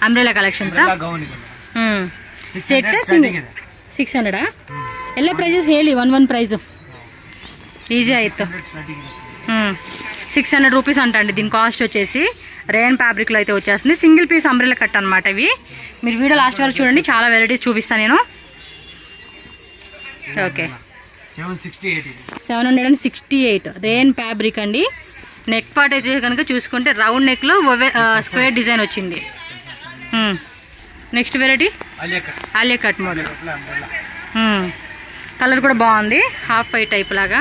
Umbrella collections set single 600 ಎಲ್ಲ prices ಹೇಳಿ one price easy ఆయితు 600 rupees అంటండి దీని కాస్ట్ వచ్చేసి రేయన్ ఫ్యాబ్రిక్లో అయితే వచ్చేస్తుంది సింగిల్ పీస్ అంబ్రెలా కట్ అనమాట ఇవి మీరు వీడియో లాస్ట్ వరకు చూడండి చాలా వెరైటీస్ చూపిస్తాను నేను ఓకే 768 రేయన్ ఫ్యాబ్రిక్ అండి నెక్ పార్ట్ అయితే కనుక చూసుకుంటే రౌండ్ నెక్లో స్క్వేర్ డిజైన్ వచ్చింది next variety Alia cut model colour కూడా బాగుంది హాఫ్ వైట్ టైప్ లాగా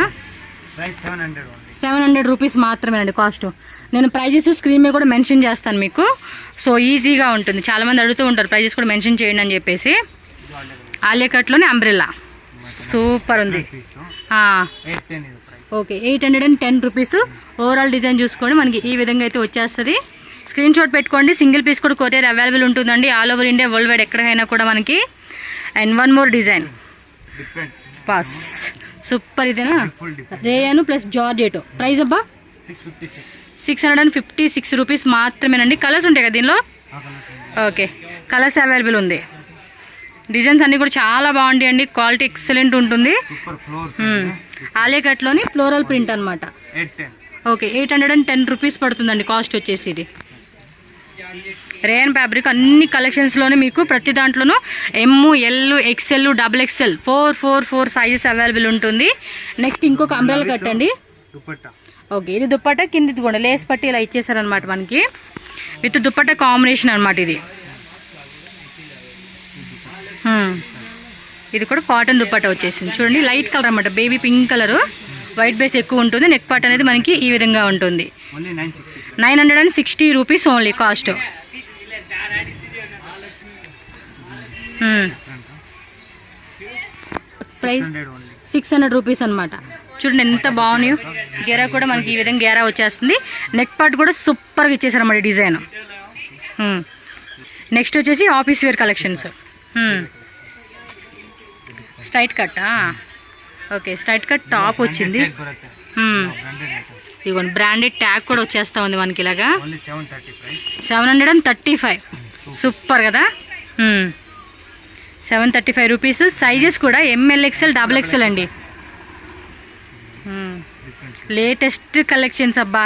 700 రూపీస్ మాత్రమేనండి కాస్ట్ నేను ప్రైజెస్ స్క్రీన్ మీద కూడా మెన్షన్ చేస్తాను మీకు సో ఈజీగా ఉంటుంది చాలామంది అడుగుతూ ఉంటారు ప్రైజెస్ కూడా మెన్షన్ చేయండి అని చెప్పేసి ఆలియా కట్లోనే అంబ్రెల్లా సూపర్ ఉంది ఓకే 810 రూపీస్ ఓవరాల్ డిజైన్ చూసుకోండి మనకి ఈ విధంగా అయితే వచ్చేస్తుంది స్క్రీన్ షాట్ పెట్టుకోండి సింగిల్ పీస్ కూడా కొరియర్ అవైలబుల్ ఉంటుందండి all over India world wide ఎక్కడైనా కూడా మనకి and one more design pass super ఇదేనా రేయన్ ప్లస్ జార్జెట్ ప్రైస్ అబ్బా 656 రూపీస్ మాత్రమేనండి కలర్స్ ఉంటాయి కదా దీనిలో ఓకే కలర్స్ అవైలబుల్ ఉంది డిజైన్స్ అన్నీ కూడా చాలా బాగుంటాయండి క్వాలిటీ ఎక్సలెంట్ ఉంటుంది ఆలియా కట్లోని ఫ్లోరల్ ప్రింట్ అనమాట ఓకే 810 రూపీస్ పడుతుందండి కాస్ట్ వచ్చేసి ఇది రేయన్ ఫ్యాబ్రిక్ అన్ని కలెక్షన్స్లోనే మీకు ప్రతి దాంట్లోనూ M L XL XXL 4 sizes available ఉంటుంది నెక్స్ట్ ఇంకొక అంబ్రెలా కట్టండి ఓకే ఇది దుప్పట్టా కింది కూడా లేస్ పట్టి ఇలా ఇచ్చేసారనమాట మనకి విత్ దుప్పట్టా కాంబినేషన్ అనమాట ఇది కూడా కాటన్ దుప్పట్టా వచ్చేసింది చూడండి లైట్ కలర్ అనమాట baby pink colour white base ఎక్కువ ఉంటుంది నెక్ పార్ట్ అనేది మనకి ఈ విధంగా ఉంటుంది 960 rupees only cost price 600 rupees అనమాట చూడండి ఎంత బాగున్నాయో గేరా కూడా మనకి ఈ విధంగా గేరా వచ్చేస్తుంది నెక్ పార్ట్ కూడా సూపర్గా ఇచ్చేసారన్నమాట డిజైన్ నెక్స్ట్ వచ్చేసి office wear collections straight cut okay straight cut top వచ్చింది ఇదిగోండి బ్రాండెడ్ ట్యాగ్ కూడా వచ్చేస్తా ఉంది మనకి ఇలాగా 735 సూపర్ కదా 735 రూపీస్ సైజెస్ కూడా ML XL XXL అండి లేటెస్ట్ కలెక్షన్స్ అబ్బా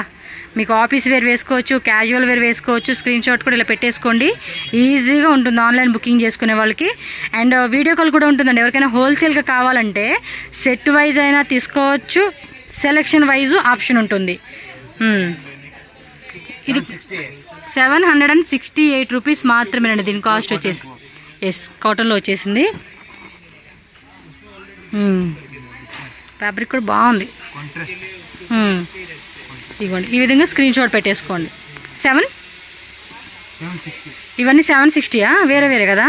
మీకు ఆఫీస్ వేర్ వేసుకోవచ్చు క్యాజువల్ వేర్ వేసుకోవచ్చు స్క్రీన్ షాట్ కూడా ఇలా పెట్టేసుకోండి ఈజీగా ఉంటుంది ఆన్లైన్ బుకింగ్ చేసుకునే వాళ్ళకి అండ్ వీడియో కాల్ కూడా ఉంటుందండి ఎవరికైనా హోల్సేల్గా కావాలంటే సెట్ వైజ్ అయినా తీసుకోవచ్చు సెలెక్షన్ వైజ్ ఆప్షన్ ఉంటుంది ఇది 768 రూపీస్ మాత్రమేనండి దీని కాస్ట్ వచ్చేసి ఎస్ కాటన్లో వచ్చేసింది ఫ్యాబ్రిక్ కూడా బాగుంది ఇవ్వండి ఈ విధంగా స్క్రీన్ షాట్ పెట్టేసుకోండి ఇవన్నీ 760 వేరే వేరే కదా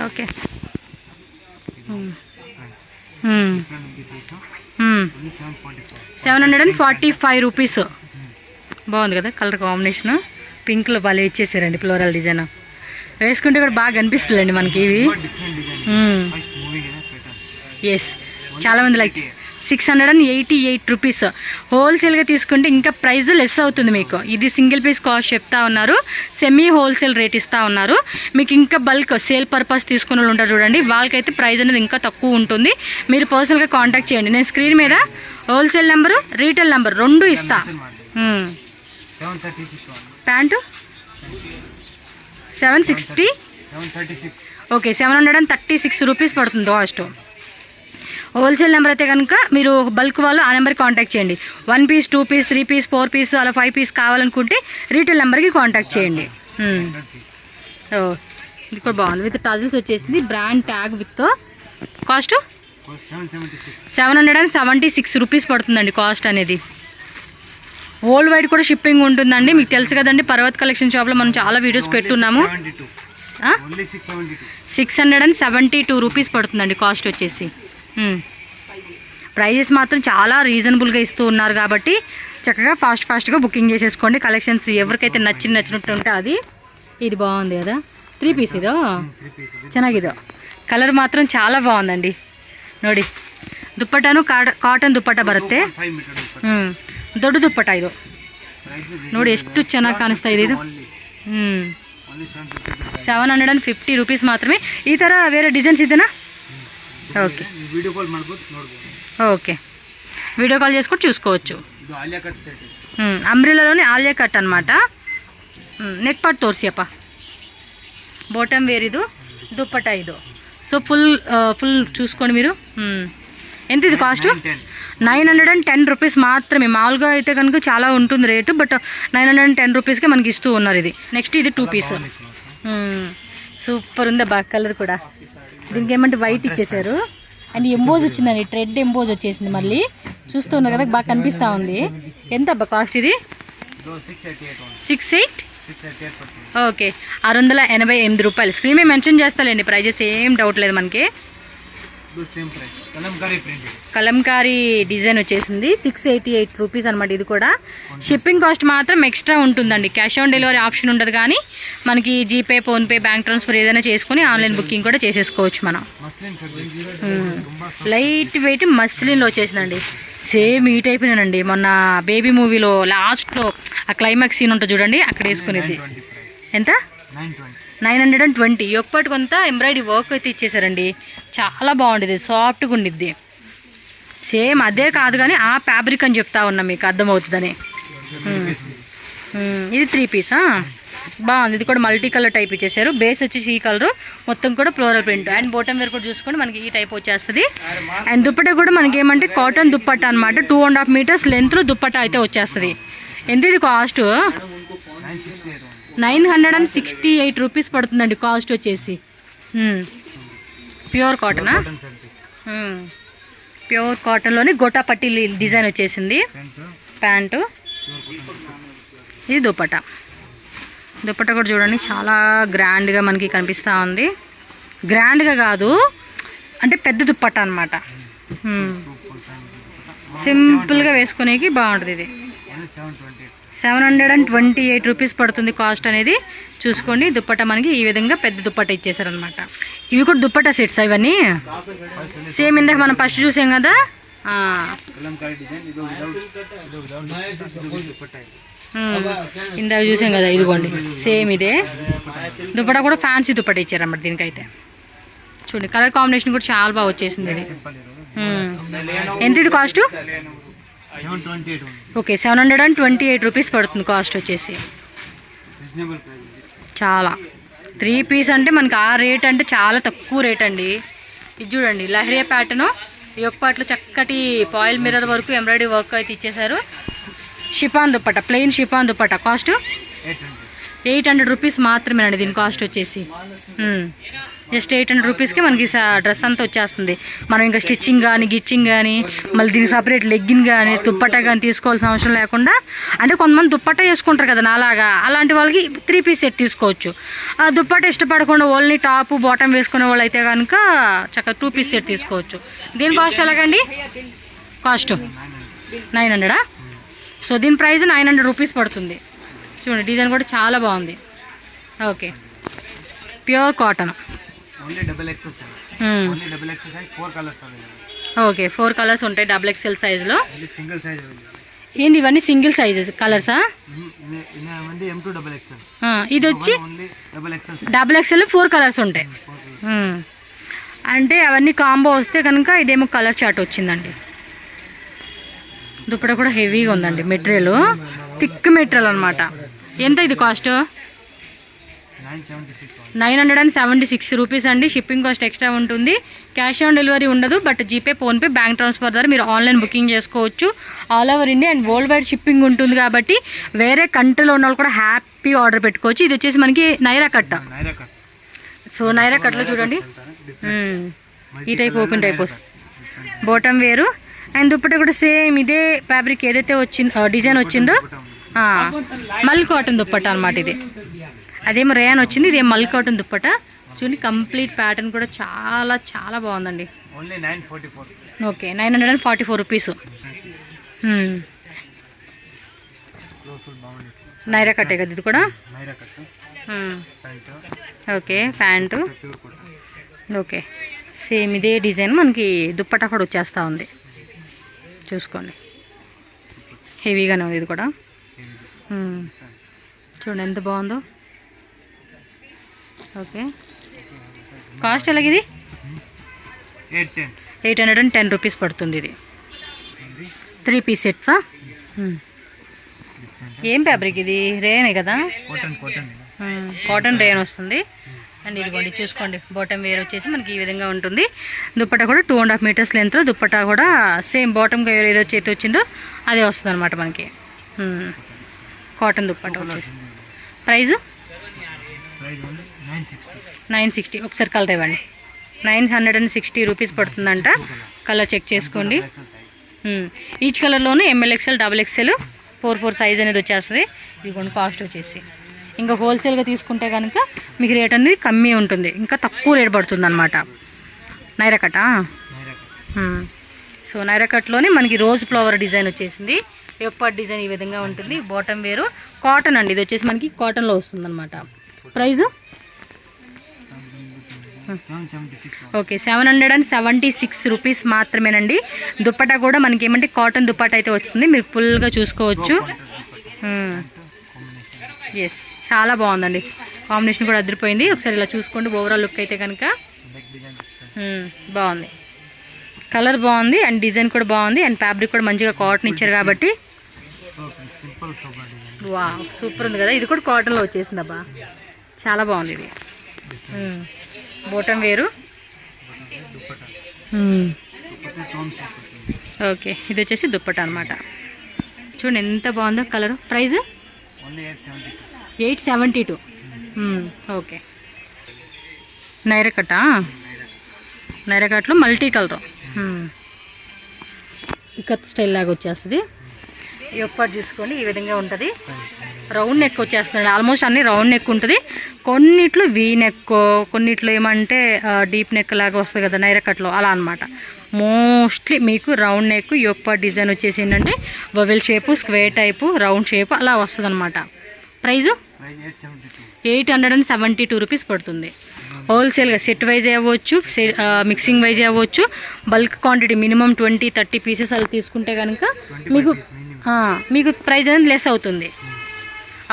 ఓకే 745 రూపీస్ బాగుంది కదా కలర్ కాంబినేషన్ పింక్లో భలే ఇచ్చేసారండి ఫ్లోరల్ డిజైన్ వేసుకుంటే కూడా బాగా కనిపిస్తుందండి మనకి ఇవి ఎస్ చాలామంది లైక్ 688 రూపీస్ హోల్సేల్గా తీసుకుంటే ఇంకా ప్రైస్ లెస్ అవుతుంది మీకు ఇది సింగిల్ పీస్ కాస్ట్ చెప్తా ఉన్నారు సెమీ హోల్సేల్ రేట్ ఇస్తూ ఉన్నారు మీకు ఇంకా బల్క్ సేల్ పర్పస్ తీసుకునే వాళ్ళు ఉంటారు చూడండి వాళ్ళకైతే ప్రైస్ అనేది ఇంకా తక్కువ ఉంటుంది మీరు పర్సనల్గా కాంటాక్ట్ చేయండి నేను స్క్రీన్ మీద హోల్సేల్ నెంబరు రీటైల్ నెంబర్ రెండు ఇస్తా ప్యాంటు 760 ఓకే 736 రూపీస్ పడుతుంది కాస్ట్ హోల్సేల్ నెంబర్ అయితే కనుక మీరు బల్క్ వాళ్ళు ఆ నెంబర్కి కాంటాక్ట్ చేయండి 1 పీస్ 2 పీస్ 3 పీస్ 4 పీస్ అలా 5 పీస్ కావాలనుకుంటే రీటైల్ నెంబర్కి కాంటాక్ట్ చేయండి ఓ ఇది కూడా బాగుంది విత్ టజిల్స్ వచ్చేసింది brand tag with cost 776 rupees పడుతుందండి కాస్ట్ అనేది వరల్డ్ వైడ్ కూడా షిప్పింగ్ ఉంటుందండి మీకు తెలుసు కదండి పర్వత్ కలెక్షన్ షాప్లో మనం చాలా వీడియోస్ పెట్టున్నాము 672 రూపీస్ పడుతుందండి కాస్ట్ వచ్చేసి ప్రైజెస్ మాత్రం చాలా రీజనబుల్గా ఇస్తూ ఉన్నారు కాబట్టి చక్కగా ఫాస్ట్గా బుకింగ్ చేసేసుకోండి కలెక్షన్స్ ఎవరికైతే నచ్చినట్టు ఉంటే అది ఇది బాగుంది కదా 3 ಪೀಸ್ ಇದು ಚೆನ್ನಾಗಿದೆ ಕಲರ್ ಮಾತ್ರ చాలా బాగుందండి ನೋಡಿ ದುಪ್ಪಟ್ಟನು ಕಾಟನ್ ದುಪ್ಪಟ್ಟ ಬರುತ್ತೆ ದೊಡ್ಡ ದುಪ್ಪಟ್ಟ ಇದು ನೋಡಿ ಎಷ್ಟು ಚೆನ್ನಾಗಿ ಕಾಣಿಸ್ತಾ ಇದೆ ಇದು 750 ರೂಪೀಸ್ ಮಾತ್ರಮೇ. ಈ ಥರ ಬೇರೆ ಡಿಸೈನ್ಸ್ ಇದೆನಾ? ఓకే ఓకే, వీడియో కాల్ చేసుకొని చూసుకోవచ్చు. అంబ్రిల్లాలోని ఆలియా కట్ అనమాట. నెక్ ಪಾರ್ಟ್ ತೋರಿಸಿಯಪ್ಪ. బాటమ్ వేర్ ಇದು, దుప్పటా ಇದು. సో ఫుల్ చూసుకోండి మీరు. ఎంత ఇది కాస్ట్? 910 రూపీస్ మాత్రమే. మామూలుగా అయితే కనుక చాలా ఉంటుంది రేటు, బట్ 910 రూపీస్కే మనకి ఇస్తూ ఉన్నారు ఇది. నెక్స్ట్ ఇది 2 పీస్. సూపర్ ఉంది బాగా, కలర్ కూడా. దీనికి ఏమంటే వైట్ ఇచ్చేసారు అండ్ ఎంబోజ్ వచ్చిందండి, ట్రెడ్ ఎంబోజ్ వచ్చేసింది. మళ్ళీ చూస్తూ ఉన్నారు కదా, బాగా కనిపిస్తూ ఉంది. ఎంత అబ్బా కాస్ట్ ఇది? 68. ఓకే, 688 రూపాయలు. స్క్రీన్ మీద మెన్షన్ చేస్తాలేండి ప్రైజెస్, ఏం డౌట్ లేదు మనకి. కలంకారీ డిజైన్ వచ్చేసింది 688 రూపీస్ అనమాట. ఇది కూడా షిప్పింగ్ కాస్ట్ మాత్రం ఎక్స్ట్రా ఉంటుందండి. క్యాష్ ఆన్ డెలివరీ ఆప్షన్ ఉండదు, కానీ మనకి జీపే, ఫోన్పే, బ్యాంక్ ట్రాన్స్ఫర్ ఏదైనా చేసుకుని ఆన్లైన్ బుకింగ్ కూడా చేసేసుకోవచ్చు మనం. లైట్ వెయిట్ మస్లిన్లో వచ్చేసిందండి. సేమ్ ఈ టైప్నేనండి. మొన్న బేబీ మూవీలో లాస్ట్లో ఆ క్లైమాక్స్ సీన్ ఉంటుంది చూడండి, అక్కడ వేసుకునేది. ఎంత? 920. ఒక్కటి కొంత ఎంబ్రాయిడరీ వర్క్ అయితే ఇచ్చేసారండి. చాలా బాగుండేది, సాఫ్ట్గా ఉండిద్ది. సేమ్ అదే కాదు కానీ ఆ ఫ్యాబ్రిక్ అని చెప్తా ఉన్నా, మీకు అర్థమవుతుందని. ఇది 3 పీసా? బాగుంది. ఇది కూడా మల్టీ కలర్ టైప్ ఇచ్చేసారు. బేస్ వచ్చేసి ఈ కలర్, మొత్తం కూడా floral print. And bottom wear కూడా చూసుకొని మనకి ఈ టైప్ వచ్చేస్తుంది. అండ్ దుప్పటా కూడా మనకి ఏమంటే కాటన్ దుప్పట్టా అనమాట. 2.5 మీటర్స్ లెంత్లో దుప్పట్టా అయితే వచ్చేస్తుంది. ఎంత ఇది కాస్ట్? 968 రూపీస్ పడుతుందండి కాస్ట్ వచ్చేసి. ప్యూర్ కాటనా? ప్యూర్ కాటన్లోని గోటా పట్టీ డిజైన్ వచ్చేసింది. ప్యాంటు, ఇది దుప్పటా. దుప్పటా కూడా చూడండి, చాలా గ్రాండ్గా మనకి కనిపిస్తూ ఉంది. గ్రాండ్గా కాదు అంటే పెద్ద దుప్పటా అనమాట. సింపుల్గా వేసుకునేకి బాగుంటుంది. ఇది 728 రూపీస్ పడుతుంది కాస్ట్ అనేది. చూసుకోండి, దుప్పటా మనకి ఈ విధంగా పెద్ద దుప్పటా ఇచ్చేసారనమాట. ఇవి కూడా దుప్పటా సెట్స్ ఇవన్నీ. సేమ్ ఇందాక మనం ఫస్ట్ చూసాం కదా, ఇందాక చూసాం కదా, ఇదిగోండి సేమ్ ఇదే దుప్పటా కూడా ఫ్యాన్సీ దుప్పటా ఇచ్చారన్నమాట దీనికైతే. చూడండి, కలర్ కాంబినేషన్ కూడా చాలా బాగా వచ్చేసింది ఇది. ఎంత ఇది కాస్ట్? ఓకే, 728 రూపీస్ పడుతుంది కాస్ట్ వచ్చేసి. చాలా 3 పీస్ అంటే మనకి ఆ రేట్ అంటే చాలా తక్కువ రేట్ అండి. ఇది చూడండి, లహరియా ప్యాటర్న్, ఈ యొక్క పాటలో చక్కటి పాయిల్ మిర్రర్ వరకు ఎంబ్రాయిడరీ వర్క్ అయితే ఇచ్చేసారు. Chiffon dupatta, plain chiffon dupatta. Cost 800 rupees మాత్రమేనండి దీని కాస్ట్ వచ్చేసి. జస్ట్ 800 రూపీస్కి మనకి డ్రెస్ అంతా వచ్చేస్తుంది. మనం ఇంకా స్టిచ్చింగ్ కానీ, గిచ్చింగ్ కానీ, మళ్ళీ దీనికి సపరేట్ లెగ్గిన్ కానీ, దుప్పట్టా కానీ తీసుకోవాల్సిన అవసరం లేకుండా, అంటే కొంతమంది దుప్పట్టా వేసుకుంటారు కదా నాలాగా, అలాంటి వాళ్ళకి 3 పీస్ సెట్ తీసుకోవచ్చు. ఆ దుప్పట్టా ఇష్టపడకుండా ఓన్లీ టాప్ బాటమ్ వేసుకునే వాళ్ళు అయితే కనుక చక్కగా 2 పీస్ సెట్ తీసుకోవచ్చు. దీని కాస్ట్ ఎలాగండి? కాస్ట్ 900. సో దీని ప్రైస్ 900 రూపీస్ పడుతుంది. చూడండి, డిజైన్ కూడా చాలా బాగుంది. Okay, pure cotton. Okay, 4 colours ఉంటాయి XXL సైజులో. ఏంది ఇవన్నీ సింగిల్ సైజెస్ కలర్సా? ఇది వచ్చి XXL 4 కలర్స్ ఉంటాయి. అంటే అవన్నీ కాంబో వస్తే కనుక ఇదేమో కలర్ చార్ట్ వచ్చిందండి. దుప్పట కూడా హెవీగా ఉందండి, మెటీరియల్ థిక్ మెటీరియల్ అనమాట. ఎంత ఇది కాస్ట్? 976 రూపీస్ అండి. షిప్పింగ్ కాస్ట్ ఎక్స్ట్రా ఉంటుంది. క్యాష్ ఆన్ డెలివరీ ఉండదు, but GPay, PhonePe, bank transfer ద్వారా మీరు ఆన్లైన్ బుకింగ్ చేసుకోవచ్చు. All over India and world wide shipping ఉంటుంది కాబట్టి వేరే కంట్రీలో ఉన్న వాళ్ళు కూడా హ్యాపీ ఆర్డర్ పెట్టుకోవచ్చు. ఇది వచ్చేసి మనకి నైరా కట్. సో నైరా కట్లో చూడండి, ఈ టైప్ ఓపెన్ టైప్ వస్తుంది. బాటమ్ వేరు అండ్ దుప్పట కూడా సేమ్ ఇదే ఫ్యాబ్రిక్ ఏదైతే వచ్చిందో డిజైన్ వచ్చిందో మల్ కాటన్ దుప్పట అనమాట. ఇది అదేమో రేయాన్ వచ్చింది, ఇదేం మల్ కాటన్ దుప్పట. చూడండి, కంప్లీట్ ప్యాటర్న్ కూడా చాలా చాలా బాగుందండి. Okay, 944 rupees. నైరా కట్టే కదా ఇది కూడా. Okay, pant. ఓకే, సేమ్ ఇదే డిజైన్ మనకి దుప్పటా కూడా వచ్చేస్తూ ఉంది. చూసుకోండి, హెవీగానే ఉంది ఇది కూడా. చూడండి ఎంత బాగుందో. Okay, cost ఎలాగిది? 810 రూపీస్ పడుతుంది. ఇది 3 పీస్ సెట్సా? ఏం ఫ్యాబ్రిక్ ఇది? రేనే కదా, కాటన్ రేన్ వస్తుంది. అండ్ ఇదిగోండి చూసుకోండి, బాటమ్ వేర్ వచ్చేసి మనకి ఈ విధంగా ఉంటుంది. దుప్పట్టా కూడా 2.5 మీటర్స్ లెంత్. దుప్పట్టా కూడా సేమ్ బాటమ్ వేర్ ఏదో చేతి వచ్చిందో అదే వస్తుంది అనమాట మనకి. కాటన్ దుప్పట్టా వచ్చేసి ప్రైస్ 960. ఒకసారి కలర్ ఇవ్వండి. 960 రూపీస్ పడుతుందంట. కలర్ చెక్ చేసుకోండి. ఈచ్ కలర్లోనే ML XL, XXL, 4 సైజ్ అనేది వచ్చేస్తుంది. ఇదిగోండి కాస్ట్ వచ్చేసి. ఇంకా హోల్సేల్గా తీసుకుంటే కనుక మీకు రేట్ అనేది కమ్మీ ఉంటుంది, ఇంకా తక్కువ రేట్ పడుతుంది అనమాట. నైరా కట్టా. సో నైరా కట్లోనే మనకి రోజ్ ఫ్లవర్ డిజైన్ వచ్చేసింది. యోగపాట్ డిజైన్ ఈ విధంగా ఉంటుంది. బాటమ్ వేరు కాటన్ అండి. ఇది వచ్చేసి మనకి కాటన్లో వస్తుంది అనమాట. ప్రైజు ఓకే 776 రూపీస్ మాత్రమేనండి. దుప్పటా కూడా మనకి ఏమంటే కాటన్ దుప్పటా అయితే వస్తుంది. మీరు ఫుల్గా చూసుకోవచ్చు. ఎస్, చాలా బాగుందండి. కాంబినేషన్ కూడా అదిరిపోయింది. ఒకసారి ఇలా చూసుకోండి. ఓవరాల్ లుక్ అయితే కనుక బాగుంది. కలర్ బాగుంది అండ్ డిజైన్ కూడా బాగుంది. అండ్ ఫ్యాబ్రిక్ కూడా మంచిగా కాటన్ ఇచ్చారు కాబట్టి వా సూపర్ ఉంది కదా. ఇది కూడా కాటన్లో వచ్చేసింది అబ్బా, చాలా బాగుంది. ఇది బాటమ్ వేరు. ఓకే, ఇది వచ్చేసి దుప్పట అనమాట. చూడండి ఎంత బాగుందో colour. Price 872. Okay, Naira cut. Naira కట్లో మల్టీ కలర్ ఇకత్ స్టైల్ లాగా వచ్చేస్తుంది. యోగపాట్ చూసుకోండి ఈ విధంగా ఉంటుంది. రౌండ్ నెక్ వచ్చేస్తుంది. ఆల్మోస్ట్ అన్ని రౌండ్ నెక్ ఉంటుంది. కొన్నిట్లో వీ నెక్, కొన్నిట్లో ఏమంటే డీప్ నెక్ లాగా వస్తుంది కదా నైరా కట్లో, అలా అనమాట. మోస్ట్లీ మీకు రౌండ్ నెక్, యోగపాట్ డిజైన్ వచ్చేసి ఏంటంటే bowel shape, square type, round shape అలా వస్తుంది అనమాట. ప్రైజు 872 రూపీస్ పడుతుంది. హోల్సేల్గా సెట్ వైజ్ అవ్వచ్చు, మిక్సింగ్ వైజ్ అవ్వచ్చు. బల్క్ క్వాంటిటీ మినిమం 20-30 పీసెస్ అలా తీసుకుంటే కనుక మీకు ప్రైస్ అనేది లెస్ అవుతుంది.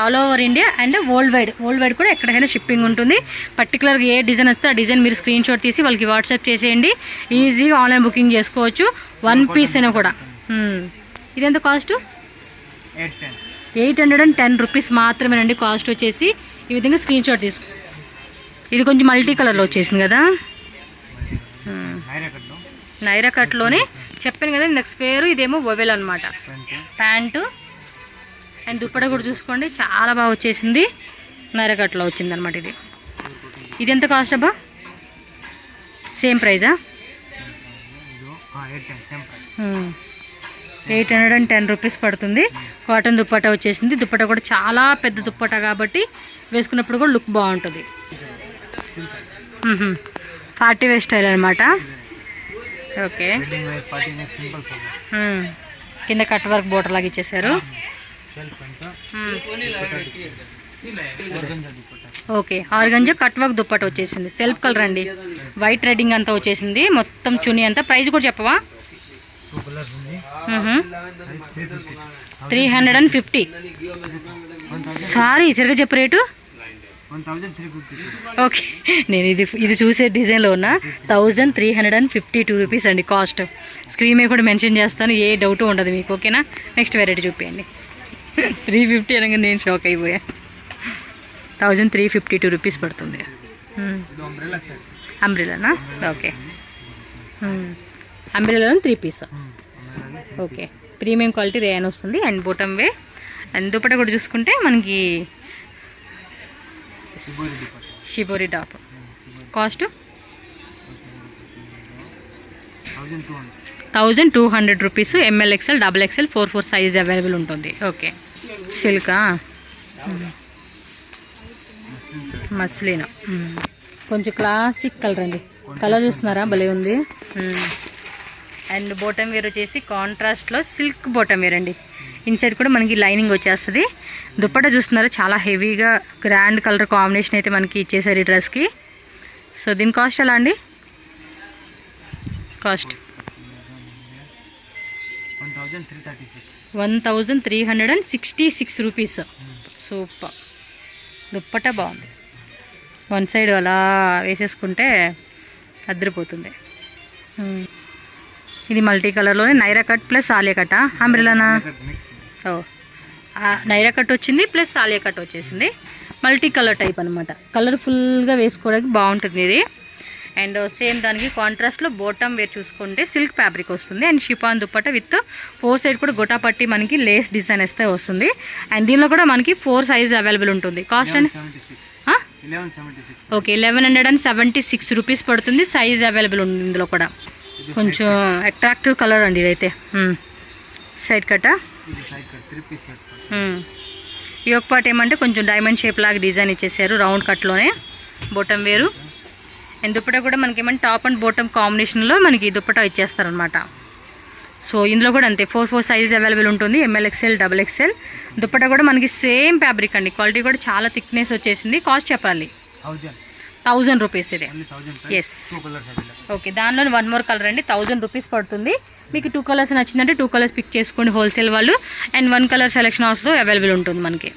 All over India and world wide కూడా ఎక్కడికైనా షిప్పింగ్ ఉంటుంది. పర్టికులర్గా ఏ డిజైన్ వస్తే ఆ డిజైన్ మీరు స్క్రీన్ షాట్ తీసి వాళ్ళకి వాట్సాప్ చేసేయండి. ఈజీగా ఆన్లైన్ బుకింగ్ చేసుకోవచ్చు. 1 పీస్ అయినా కూడా. ఇదెంత కాస్ట్? 810 రూపీస్ మాత్రమేనండి కాస్ట్ వచ్చేసి. ఈ విధంగా స్క్రీన్ షాట్ తీసుకో. ఇది కొంచెం మల్టీ కలర్లో వచ్చేసింది కదా. నైరా కట్లోనే చెప్పాను కదా ఇందాక స్క్వేర్, ఇదేమో వొవెల్ అనమాట. ప్యాంటు అండ్ దుప్పట కూడా చూసుకోండి చాలా బాగా వచ్చేసింది. నైరా కట్లో వచ్చింది అనమాట. ఇది ఎంత కాస్ట్ అబ్బా? సేమ్ ప్రైజా? 810 రూపీస్ పడుతుంది. కాటన్ దుప్పట వచ్చేసింది. దుప్పట కూడా చాలా పెద్ద దుప్పట కాబట్టి వేసుకున్నప్పుడు కూడా లుక్ బాగుంటుంది. 40 వేర్ స్టైల్ అనమాట. ఓకే, కింద కట్ వర్క్ బోర్డర్ లాగా ఇచ్చేసారు. Okay, organza cut work dupatta వచ్చేసింది. సెల్ఫ్ కలర్ అండి. వైట్ రెడ్డింగ్ అంతా వచ్చేసింది. మొత్తం చున్నీ అంతా. ప్రైస్ కూడా చెప్పవా? 350. సారీ సరిగ్గా చెప్పు రేటు. ఓకే, నేను ఇది చూసే డిజైన్లో ఉన్న 1352 రూపీస్ అండి కాస్ట్. స్క్రీన్ మీద కూడా మెన్షన్ చేస్తాను, ఏ డౌట్ ఉండదు మీకు. ఓకేనా, నెక్స్ట్ వెరైటీ చూపించండి. 350 అనగా నేను షాక్ అయిపోయా. 1352 రూపీస్ పడుతుంది. అంబ్రెలానా? ఓకే, అంబ్రెలాలో 3 piece. Okay, premium quality rayon వస్తుంది. And bottom wear and dupatta కూడా చూసుకుంటే మనకి shibori top. Cost 1200 rupees. ML XL, XXL, 4 size available ఉంటుంది. ఓకే, సిల్కా మస్లిన్ కొంచెం క్లాసిక్ కలర్ అండి. కలర్ చూస్తున్నారా, భలే ఉంది. అండ్ బాటమ్ వేర్ వచ్చేసి కాంట్రాస్ట్లో సిల్క్ బాటమ్ వేర్ అండి. ఇన్సైడ్ కూడా మనకి లైనింగ్ వచ్చేస్తుంది. దుప్పట్టా చూస్తున్నారా, చాలా హెవీగా గ్రాండ్ కలర్ కాంబినేషన్ అయితే మనకి ఇచ్చేసారు ఈ డ్రెస్కి. సో దీని కాస్ట్ ఎలా అండి? Cost 1366 rupees. సూపర్, దుప్పట్టా బాగుంది. వన్ సైడ్ అలా వేసేసుకుంటే అదిరిపోతుంది. ఇది మల్టీ కలర్లోనే నైరా కట్ ప్లస్ ఆలియా కట్టా అంబ్రెలానా? ఓ నైరా కట్ వచ్చింది ప్లస్ ఆలియా కట్ వచ్చేసింది. మల్టీ కలర్ టైప్ అనమాట. కలర్ఫుల్గా వేసుకోవడానికి బాగుంటుంది ఇది. అండ్ సేమ్ దానికి కాంట్రాస్ట్లో బాటమ్ వేర్ చూసుకుంటే సిల్క్ ఫ్యాబ్రిక్ వస్తుంది. And chiffon dupatta with 4 side కూడా గొటా పట్టి మనకి లేస్ డిజైన్ వేస్తే వస్తుంది. అండ్ దీనిలో కూడా మనకి 4 సైజ్ అవైలబుల్ ఉంటుంది. కాస్ట్ అండి ఓకే 1176 రూపీస్ పడుతుంది. సైజ్ అవైలబుల్ ఉంది ఇందులో కూడా. కొంచెం అట్రాక్టివ్ కలర్ అండి ఇదైతే. సైడ్ కట్ట ఈ ఒక పార్ట్ ఏమంటే కొంచెం డైమండ్ షేప్ లాగా డిజైన్ ఇచ్చేసారు రౌండ్ కట్లోనే. బొటమ్ వేరు. అండ్ దుప్పట కూడా మనకి ఏమంటే టాప్ అండ్ బాటమ్ కాంబినేషన్లో మనకి దుప్పట ఇచ్చేస్తారనమాట. సో ఇందులో కూడా అంతే 4 సైజ్ అవైలబుల్ ఉంటుంది. ML XL XXL. దుప్పట కూడా మనకి సేమ్ ఫ్యాబ్రిక్ అండి. క్వాలిటీ కూడా చాలా థిక్నెస్ వచ్చేసింది. కాస్ట్ చెప్పాలి 1000 రూపీస్ ఇది. ఎస్ ఓకే దానిలో 1 మోర్ కలర్ అండి 1000 రూపీస్ పడుతుంది. మీకు 2 కలర్స్ నచ్చిందంటే 2 కలర్స్ పిక్ చేసుకోండి హోల్సేల్ వాళ్ళు. అండ్ 1 కలర్ సెలెక్షన్ హౌస్లో అవైలబుల్ ఉంటుంది మనకి.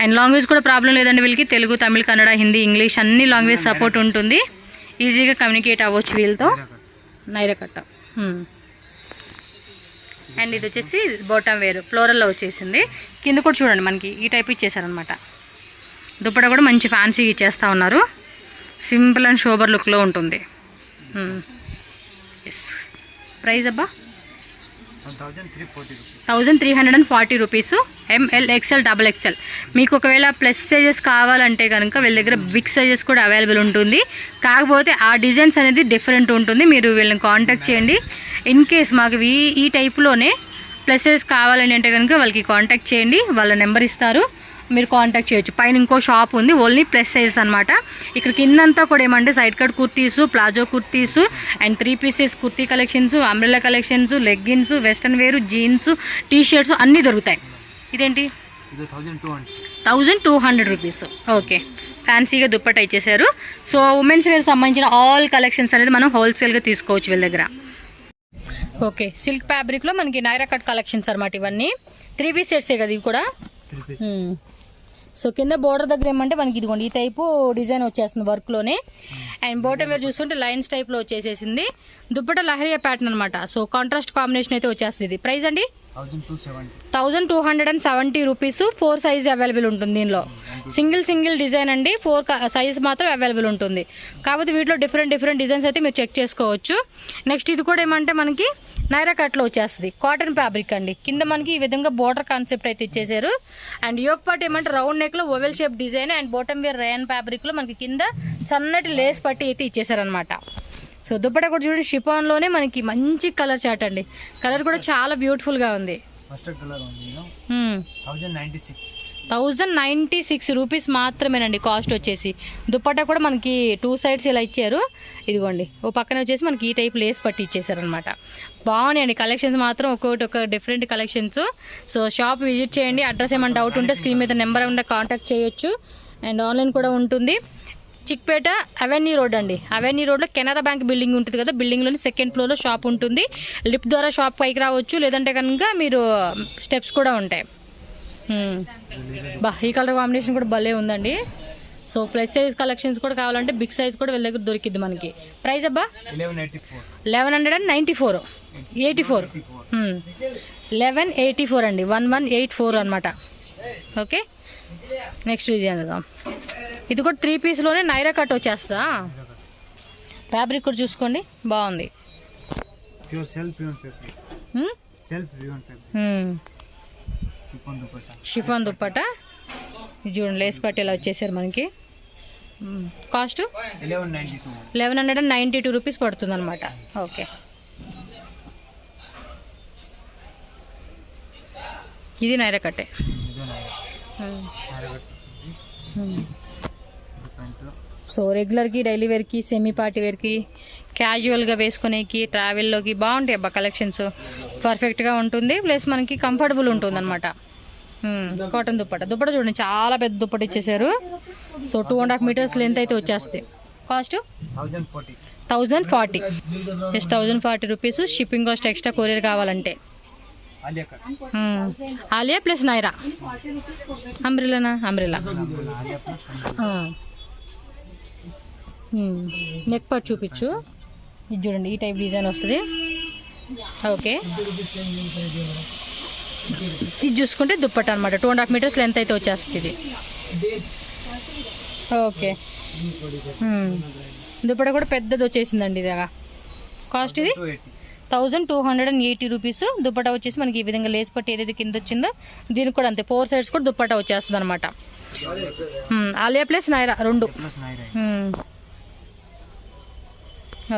అండ్ లాంగ్వేజ్ కూడా ప్రాబ్లం లేదండి వీళ్ళకి. తెలుగు, తమిళ్, కన్నడ, హిందీ, ఇంగ్లీష్ అన్ని లాంగ్వేజ్ సపోర్ట్ ఉంటుంది. ఈజీగా కమ్యూనికేట్ అవ్వచ్చు వీళ్ళతో. నైరా కట్ట. అండ్ ఇది వచ్చేసి బాటమ్ వేరు ఫ్లోరల్లో వచ్చేసింది. కింద కూడా చూడండి మనకి ఈ టైప్ ఇచ్చేసారనమాట. దుప్పట కూడా మంచి ఫ్యాన్సీగా ఇచ్చేస్తూ ఉన్నారు. సింపుల్ అండ్ షోబర్ లుక్లో ఉంటుంది. ఎస్ ప్రైస్ అబ్బా 1340 రూపీస్. ML XL XXL. మీకు ఒకవేళ ప్లస్ సైజెస్ కావాలంటే కనుక వీళ్ళ దగ్గర బిగ్ సైజెస్ కూడా అవైలబుల్ ఉంటుంది. కాకపోతే ఆ డిజైన్స్ అనేది డిఫరెంట్ ఉంటుంది. మీరు వీళ్ళని కాంటాక్ట్ చేయండి. ఇన్ కేస్ మాకు ఈ టైప్లోనే ప్లస్ సైజెస్ కావాలని అంటే కనుక వాళ్ళకి కాంటాక్ట్ చేయండి. వాళ్ళ నెంబర్ ఇస్తారు, మీరు కాంటాక్ట్ చేయొచ్చు. పైన ఇంకో షాప్ ఉంది ఓన్లీ ప్లస్ సైజెస్ అనమాట. ఇక్కడ కిందంతా కూడా ఏమంటే side cut kurtis, palazzo kurtis and 3 pieces kurti collections, umbrella collections, leggings, western వేరు, జీన్స్, టీ షర్ట్స్ అన్నీ దొరుకుతాయి. ఇదేంటి 1200 రూపీస్. ఓకే ఫ్యాన్సీగా దుప్పట ఇచ్చేసారు. సో ఉమెన్స్ వేర్ సంబంధించిన ఆల్ కలెక్షన్స్ అనేది మనం హోల్సేల్గా తీసుకోవచ్చు వీళ్ళ దగ్గర. ఓకే సిల్క్ ఫ్యాబ్రిక్లో మనకి నైరా కట్ కలెక్షన్స్ అనమాట ఇవన్నీ. 3 పీస్ సెట్సే కదా ఇవి కూడా. సో కింద బోర్డర్ దగ్గర ఏమంటే మనకి ఇదిగోండి ఈ టైపు డిజైన్ వచ్చేస్తుంది వర్క్లోనే. అండ్ బాటమ్ వేర్ చూస్తుంటే లైన్స్ టైప్లో వచ్చేసేసింది. దుప్పట లహరియా ప్యాటర్న్ అనమాట. సో కాంట్రాస్ట్ కాంబినేషన్ అయితే వచ్చేస్తుంది. ఇది ప్రైస్ అండి 1270 రూపీస్. 4 సైజ్ అవైలబుల్ ఉంటుంది దీనిలో. సింగిల్ డిజైన్ అండి. 4 సైజ్ మాత్రం అవైలబుల్ ఉంటుంది. కాకపోతే వీటిలో డిఫరెంట్ డిజైన్స్ అయితే మీరు చెక్ చేసుకోవచ్చు. నెక్స్ట్ ఇది కూడా ఏమంటే మనకి నైరా కట్లో వచ్చేస్తుంది. కాటన్ ఫ్యాబ్రిక్ అండి. కింద మనకి ఈ విధంగా బోర్డర్ కాన్సెప్ట్ అయితే ఇచ్చేసారు. అండ్ యోక్ పార్ట్ ఏమంటే రౌండ్ నెక్ లో oval shape design and bottom wear rayon fabric లో మనకి కింద సన్నటి లేస్ పట్టి అయితే ఇచ్చేసారనమాట. సో దుప్పట కూడా చూడండి షిఫాన్ లోనే మనకి మంచి కలర్ చాట్ అండి. కలర్ కూడా చాలా బ్యూటిఫుల్ గా ఉంది. 1096 రూపీస్ మాత్రమేనండి కాస్ట్ వచ్చేసి. దుప్పట కూడా మనకి 2 సైడ్స్ ఇలా ఇచ్చారు. ఇదిగోండి ఓ పక్కన వచ్చేసి మనకి ఈ టైప్ లేస్ పట్టి ఇచ్చేసారనమాట. బాగున్నాయండి కలెక్షన్స్ మాత్రం. ఒక different collections. So shop visit చేయండి. అడ్రస్ ఏమైనా డౌట్ ఉంటే స్క్రీన్ మీద నెంబర్ ఉంటే కాంటాక్ట్ చేయొచ్చు. అండ్ ఆన్లైన్ కూడా ఉంటుంది. చిక్పేట అవెన్యూ రోడ్ అండి. అవెన్యూ రోడ్లో కెనరా బ్యాంక్ బిల్డింగ్ ఉంటుంది కదా, బిల్డింగ్లోని 2nd ఫ్లోర్లో షాప్ ఉంటుంది. లిఫ్ట్ ద్వారా షాప్ పైకి రావచ్చు. లేదంటే కనుక మీరు స్టెప్స్ కూడా ఉంటాయి. ఈ కలర్ కాంబినేషన్ కూడా భలే ఉందండి. సో ప్లస్ సైజ్ కలెక్షన్స్ కూడా కావాలంటే బిగ్ సైజ్ కూడా వీళ్ళ దగ్గర దొరికిద్ది మనకి. ప్రైస్ అబ్బా 1194 1184 అండి. 1184 అనమాట. ఓకే నెక్స్ట్ డిజైన్ చూద్దాం. ఇది కూడా 3 పీస్లోనే నైరా కట్ వచ్చేస్తా. ఫ్యాబ్రిక్ కూడా చూసుకోండి బాగుంది. షిఫాన్ దుప్పట చూడండి లేస్ పట్టి ఇలా వచ్చేసారు మనకి. కాస్ట్ 1192 రూపీస్ పడుతుంది అనమాట. ఓకే ఇది నైరా కట్టే. సో రెగ్యులర్కి, డైలీ వేర్కి, సెమీ పార్టీ వేర్కి, క్యాజువల్గా వేసుకునేకి, ట్రావెల్లోకి బాగుంటాయి అబ్బా కలెక్షన్స్. పర్ఫెక్ట్గా ఉంటుంది ప్లస్ మనకి కంఫర్టబుల్ ఉంటుంది అనమాట. కాటన్ దుప్పట చూడండి చాలా పెద్ద దుప్పట ఇచ్చేసారు. సో 2.5 మీటర్స్ లెంత్ అయితే వచ్చేస్తుంది. Cost 1040 just 1040 rupees. Shipping cost extra courier కావాలంటే. Alia plus Naira umbrella. Neck part చూపించు. ఇది చూడండి, ఈ టైప్ డిజైన్ వస్తుంది. ఓకే, ఇది చూసుకుంటే దుప్పట్ట అనమాట. 2.5 మీటర్స్ లెంత్ అయితే వచ్చేస్తుంది ఇది. ఓకే, దుప్పట్ట కూడా పెద్దది వచ్చేసిందండి. ఇదిగా కాస్ట్ ఇది 1280 రూపీస్. దుప్పట్ట వచ్చేసి మనకి ఈ విధంగా లేస్ పట్టి ఏదైతే కింద వచ్చిందో దీనికి కూడా అంతే 4 సైడ్స్ కూడా దుప్పట్ట వచ్చేస్తుంది అనమాట. ఆలియా ప్లస్ నైరా రెండు.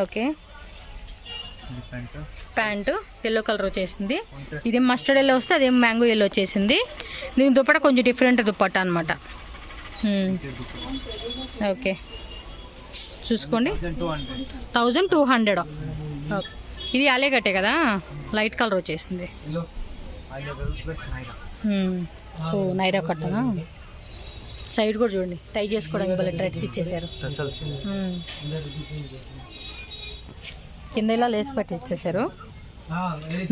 ఓకే, ప్యాంటు ఎల్లో కలర్ వచ్చేసింది. ఇది మస్టర్డ్ ఎల్లో వస్తే అదేం మ్యాంగో ఎల్లో వచ్చేసింది. దీని దుప్పట్ట కొంచెం డిఫరెంట్ దుప్పట్ట అనమాట. ఓకే, చూసుకోండి 1200. ఇది ఆలియా కట్టే కదా, లైట్ కలర్ వచ్చేసింది. ఓ నైరా కట్టనా. సైడ్ కూడా చూడండి, టై చేసుకోవడానికి భలే థ్రెడ్స్ ఇచ్చేసారు. కింద ఇలా లేస్ పట్టి ఇచ్చేసారు.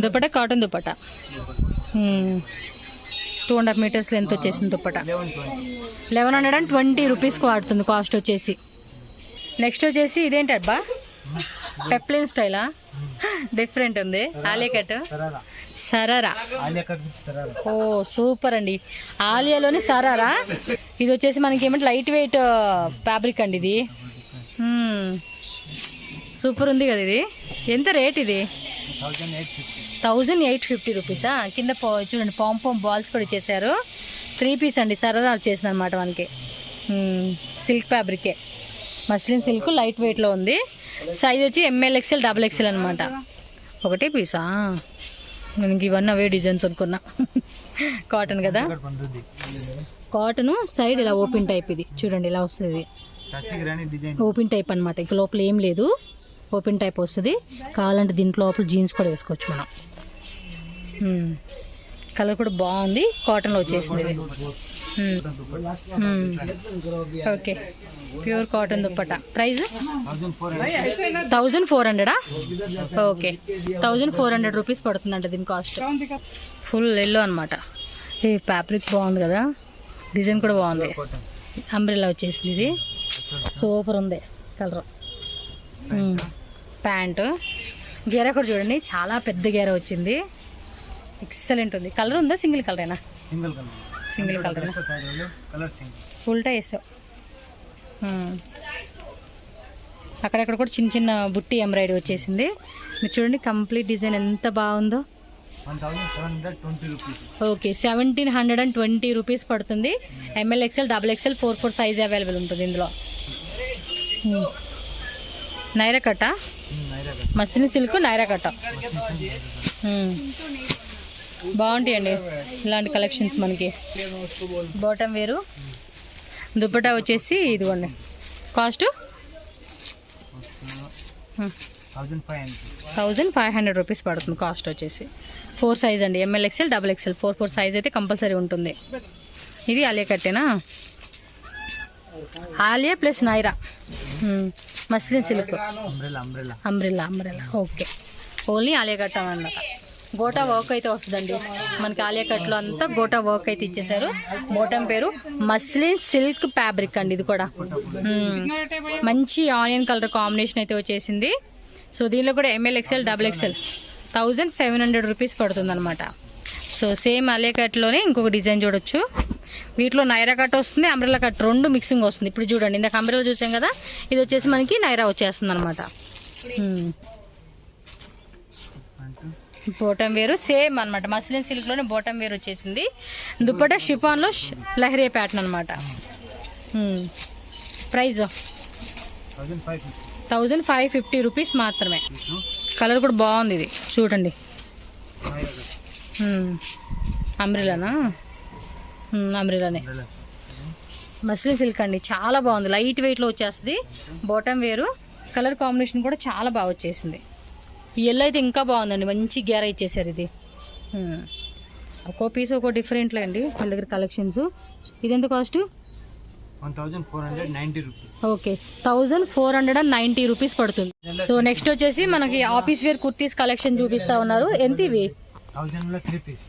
Dupatta cotton dupatta, 2.5 metres length వచ్చేసింది దుప్పట. 1120 రూపీస్కి వాడుతుంది కాస్ట్ వచ్చేసి. నెక్స్ట్ వచ్చేసి ఇదేంటి అబ్బా, పెప్లిన్ స్టైలా, డిఫరెంట్ ఉంది. ఆలియా కట్ సరారా. ఓ సూపర్ అండి, ఆలియాలోని సరారా. ఇది వచ్చేసి మనకి ఏమంటే లైట్ వెయిట్ ఫ్యాబ్రిక్ అండి ఇది. సూపర్ ఉంది కదా ఇది. ఎంత రేట్ ఇది? 1850 రూపీసా. కింద చూడండి పాంపాం బాల్స్ కూడా ఇచ్చేసారు. 3 పీస్ అండి, సరదా వచ్చేసింది అనమాట మనకి. సిల్క్ ఫ్యాబ్రికే, మస్లిన్ సిల్క్, లైట్ వెయిట్లో ఉంది. సైజ్ వచ్చి ML XL XXL అనమాట. ఒకటే పీసా? నేను ఇవన్నీ అవే డిజైన్స్ అనుకున్నా. కాటన్ కదా, కాటన్ సైడ్ ఇలా ఓపెన్ టైప్. ఇది చూడండి ఇలా వస్తుంది, ఓపెన్ టైప్ అనమాట. ఇక లోపల ఏం లేదు, ఓపెన్ టైప్ వస్తుంది. కావాలంటే దీంట్లో లోపల జీన్స్ కూడా వేసుకోవచ్చు మనం. కలర్ కూడా బాగుంది, కాటన్లో వచ్చేసింది ఇది. Okay, pure cotton dupatta. Price 1400. Okay, 1400 rupees పడుతుందంట దీని కాస్ట్. ఫుల్ ఎల్లో అనమాట. ఈ ఫ్యాబ్రిక్ బాగుంది కదా, డిజైన్ కూడా బాగుంది. అంబ్రెల్లా వచ్చేసింది ఇది, సూపర్ ఉంది కలర్. ప్యాంటు గేరా కూడా చూడండి, చాలా పెద్ద గేరా వచ్చింది. ఎక్సలెంట్ ఉంది. కలర్ ఉందా, సింగిల్ కలరేనా? Single colour. ఉల్టా వేసావు. అక్కడక్కడ కూడా చిన్న చిన్న బుట్టి ఎంబ్రాయిడరీ వచ్చేసింది. మీరు చూడండి కంప్లీట్ డిజైన్ ఎంత బాగుందో. ఓకే, 1720 రూపీస్ పడుతుంది. ML XL XXL 4 size available ఉంటుంది ఇందులో. నైరా కట్ట, మస్లిన్ సిల్క్ నైరా కట్ట. బాగుంటాయండి ఇలాంటి కలెక్షన్స్ మనకి. బాటమ్ వేరు, దుప్పటా వచ్చేసి ఇదిగోండి. కాస్ట్ 1500 రూపీస్ పడుతుంది కాస్ట్ వచ్చేసి. 4 సైజ్ అండి, ML XL XXL 4 సైజ్ అయితే కంపల్సరీ ఉంటుంది. ఇది ఆలియా కట్టేనా, Alia plus Naira, muslin silk, umbrella. Okay, only Alia కట్ట అన్నమాట. గోటా వర్క్ అయితే వస్తుందండి మనకి. ఆలియా కట్లో అంతా గోటా వర్క్ అయితే ఇచ్చేసారు. బాటమ్ పేరు మస్లిన్ సిల్క్ ఫ్యాబ్రిక్ అండి. ఇది కూడా మంచి ఆనియన్ కలర్ కాంబినేషన్ అయితే వచ్చేసింది. సో దీనిలో కూడా ML XL XXL 1700 రూపీస్ పడుతుంది అనమాట. సో సేమ్ ఆలియా కట్లోనే ఇంకొక డిజైన్ చూడొచ్చు. వీటిలో నైరా కట్ వస్తుంది, అంబ్రెల్లా కట్ రెండు మిక్సింగ్ వస్తుంది. ఇప్పుడు చూడండి, ఇందాక అంబ్రెల్లా చూసాం కదా, ఇది వచ్చేసి మనకి నైరా వచ్చేస్తుంది అనమాట. బాటమ్ వేరు సేమ్ అనమాట, మస్లిన్ సిల్క్ లోనే బాటమ్ వేరు వచ్చేసింది. దుప్పట షిఫాన్ లో లహరియా ప్యాటర్న్ అనమాట. ప్రైజ్ 1550 రూపీస్ మాత్రమే. కలర్ కూడా బాగుంది ఇది చూడండి. అంబ్రెల్లానా, అంబ్రెల్లానే. మస్లిన్ సిల్క్ అండి, చాలా బాగుంది. లైట్ వెయిట్లో వచ్చేస్తుంది. బాటమ్ వేరు, కలర్ కాంబినేషన్ కూడా చాలా బాగా వచ్చేసింది. ఈ ఎల్లో అయితే ఇంకా బాగుందండి, మంచి గేరా ఇచ్చేసారు. ఇది ఒక్కో పీస్ ఒక్కో డిఫరెంట్లో అండి వాళ్ళ దగ్గర కలెక్షన్స్. ఇది ఎంత కాస్ట్? 1490 రూపీస్. ఓకే, 1490 రూపీస్ పడుతుంది. సో నెక్స్ట్ వచ్చేసి మనకి ఆఫీస్ వేర్ కుర్తీస్ కలెక్షన్ చూపిస్తా ఉన్నారు. ఎంత ఇవి? 1000 లో 3 పీస్.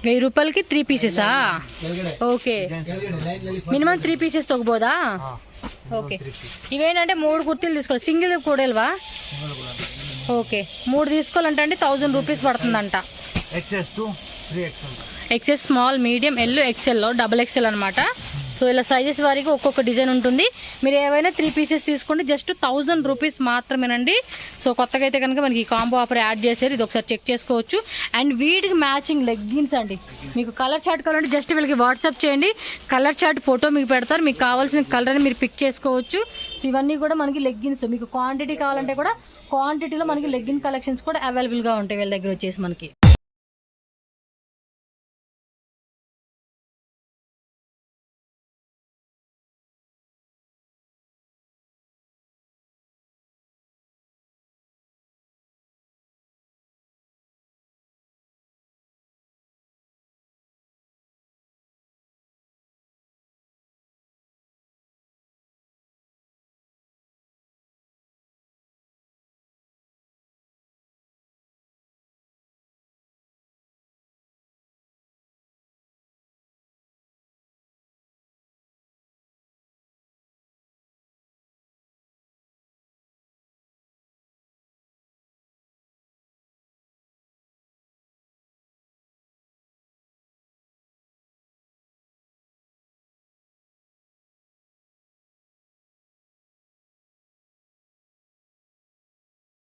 1000 రూపాయలకి 3 పీసెసా? ఓకే, మినిమం 3 పీసెస్ తగ్గబోదా? ఓకే, ఇవేంటంటే 3 కుర్తీలు తీసుకోవాలి, సింగిల్ కూడేవా? ఓకే, 3 తీసుకోవాలంటే అండి 1000 రూపీస్ పడుతుందంట. ఎక్సెస్, స్మాల్, మీడియం, ఎల్, ఎక్సెల్లో, డబుల్ ఎక్సెల్ అనమాట. సో ఇలా సైజెస్ వారికి ఒక్కొక్క డిజైన్ ఉంటుంది. మీరు ఏవైనా 3 పీసెస్ తీసుకోండి, జస్ట్ 1000 రూపీస్ మాత్రమేనండి. సో కొత్తగా అయితే కనుక మనకి ఈ కాంబో ఆఫర్ యాడ్ చేశారు, ఇది ఒకసారి చెక్ చేసుకోవచ్చు. అండ్ వీటికి మ్యాచింగ్ లెగ్గిన్స్ అండి. మీకు కలర్ చార్ట్ కావాలంటే జస్ట్ వీళ్ళకి వాట్సాప్ చేయండి, కలర్ చార్ట్ ఫోటో మీకు పెడతారు, మీకు కావాల్సిన కలర్ని మీరు పిక్ చేసుకోవచ్చు. సో ఇవన్నీ కూడా మనకి లెగ్గిన్స్, మీకు క్వాంటిటీ కావాలంటే కూడా క్వాంటిటీలో మనకి లెగ్గిన్ కలెక్షన్స్ కూడా అవైలబుల్గా ఉంటాయి వీళ్ళ దగ్గర వచ్చేసి మనకి.